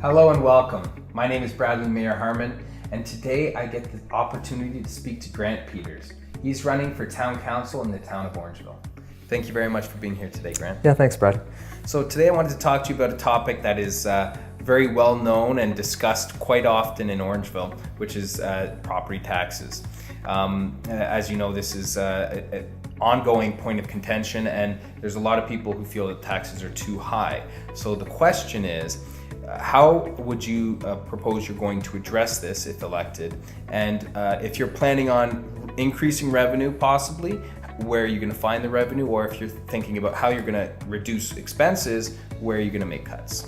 Hello and welcome. My name is Bradley Mayer Harmon, and today I get the opportunity to speak to Grant Peters. He's running for Town Council in the town of Orangeville. Thank you very much for being here today, Grant. Yeah, thanks, Brad. So today I wanted to talk to you about a topic that is very well known and discussed quite often in Orangeville, which is property taxes. As you know, this is an ongoing point of contention, and there's a lot of people who feel that taxes are too high. So the question is, how would you propose you're going to address this if elected? And if you're planning on increasing revenue, possibly, where are you going to find the revenue? Or if you're thinking about how you're going to reduce expenses, where are you going to make cuts?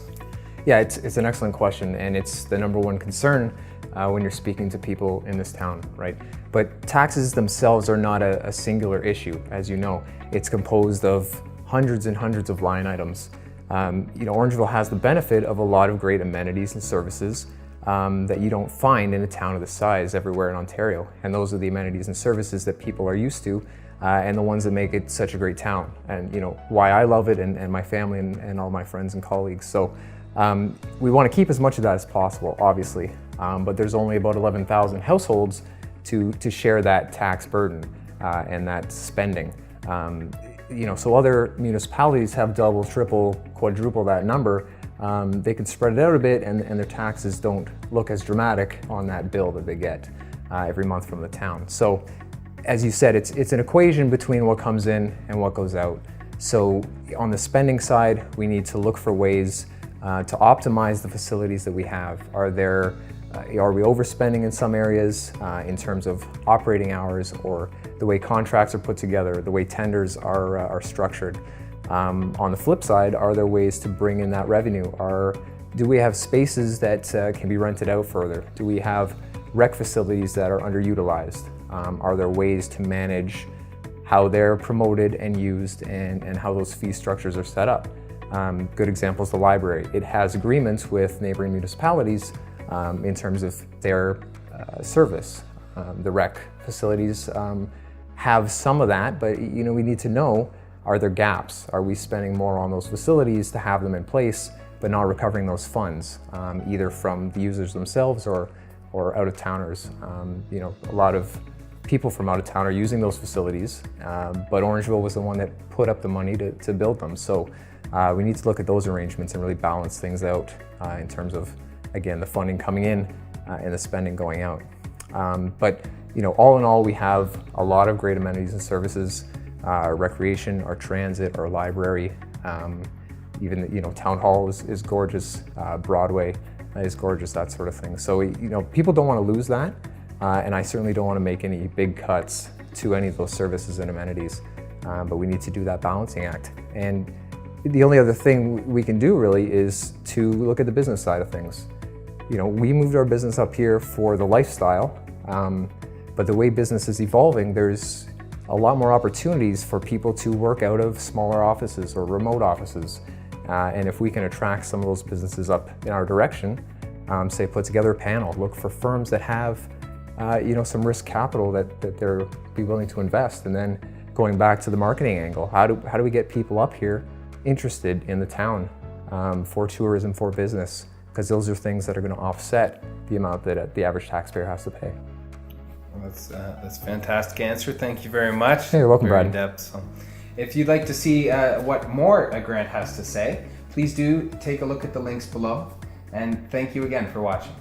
Yeah, it's an excellent question, and it's the number one concern when you're speaking to people in this town, right? But taxes themselves are not a singular issue, as you know. It's composed of hundreds and hundreds of line items. Orangeville has the benefit of a lot of great amenities and services that you don't find in a town of this size everywhere in Ontario. And those are the amenities and services that people are used to and the ones that make it such a great town. And why I love it and my family and all my friends and colleagues. So we want to keep as much of that as possible, obviously. But there's only about 11,000 households to share that tax burden and that spending. So other municipalities have double, triple, quadruple that number. They can spread it out a bit, and their taxes don't look as dramatic on that bill that they get every month from the town. So, as you said, it's an equation between what comes in and what goes out. So, on the spending side, we need to look for ways to optimize the facilities that we have. Are we overspending in some areas in terms of operating hours or the way contracts are put together, the way tenders are structured? On the flip side, are there ways to bring in that revenue? Do we have spaces that can be rented out further? Do we have rec facilities that are underutilized? Are there ways to manage how they're promoted and used and how those fee structures are set up? Good example is the library. It has agreements with neighboring municipalities in terms of their service. The rec facilities have some of that, but we need to know, are there gaps? Are we spending more on those facilities to have them in place, but not recovering those funds, either from the users themselves or out-of-towners? A lot of people from out of town are using those facilities, but Orangeville was the one that put up the money to build them. So we need to look at those arrangements and really balance things out in terms of, again, the funding coming in and the spending going out. But all in all, we have a lot of great amenities and services, our recreation, our transit, our library, even town hall is gorgeous, Broadway is gorgeous, that sort of thing. So people don't want to lose that, and I certainly don't want to make any big cuts to any of those services and amenities. But we need to do that balancing act. And the only other thing we can do really is to look at the business side of things. We moved our business up here for the lifestyle, but the way business is evolving, there's a lot more opportunities for people to work out of smaller offices or remote offices. And if we can attract some of those businesses up in our direction, say put together a panel, look for firms that have some risk capital that they're be willing to invest. And then going back to the marketing angle, how do we get people up here interested in the town for tourism, for business? Because those are things that are going to offset the amount that the average taxpayer has to pay. Well, that's a fantastic answer. Thank you very much. Hey, you're welcome, very Brad. In depth. So, if you'd like to see what more Grant has to say, please do take a look at the links below. And thank you again for watching.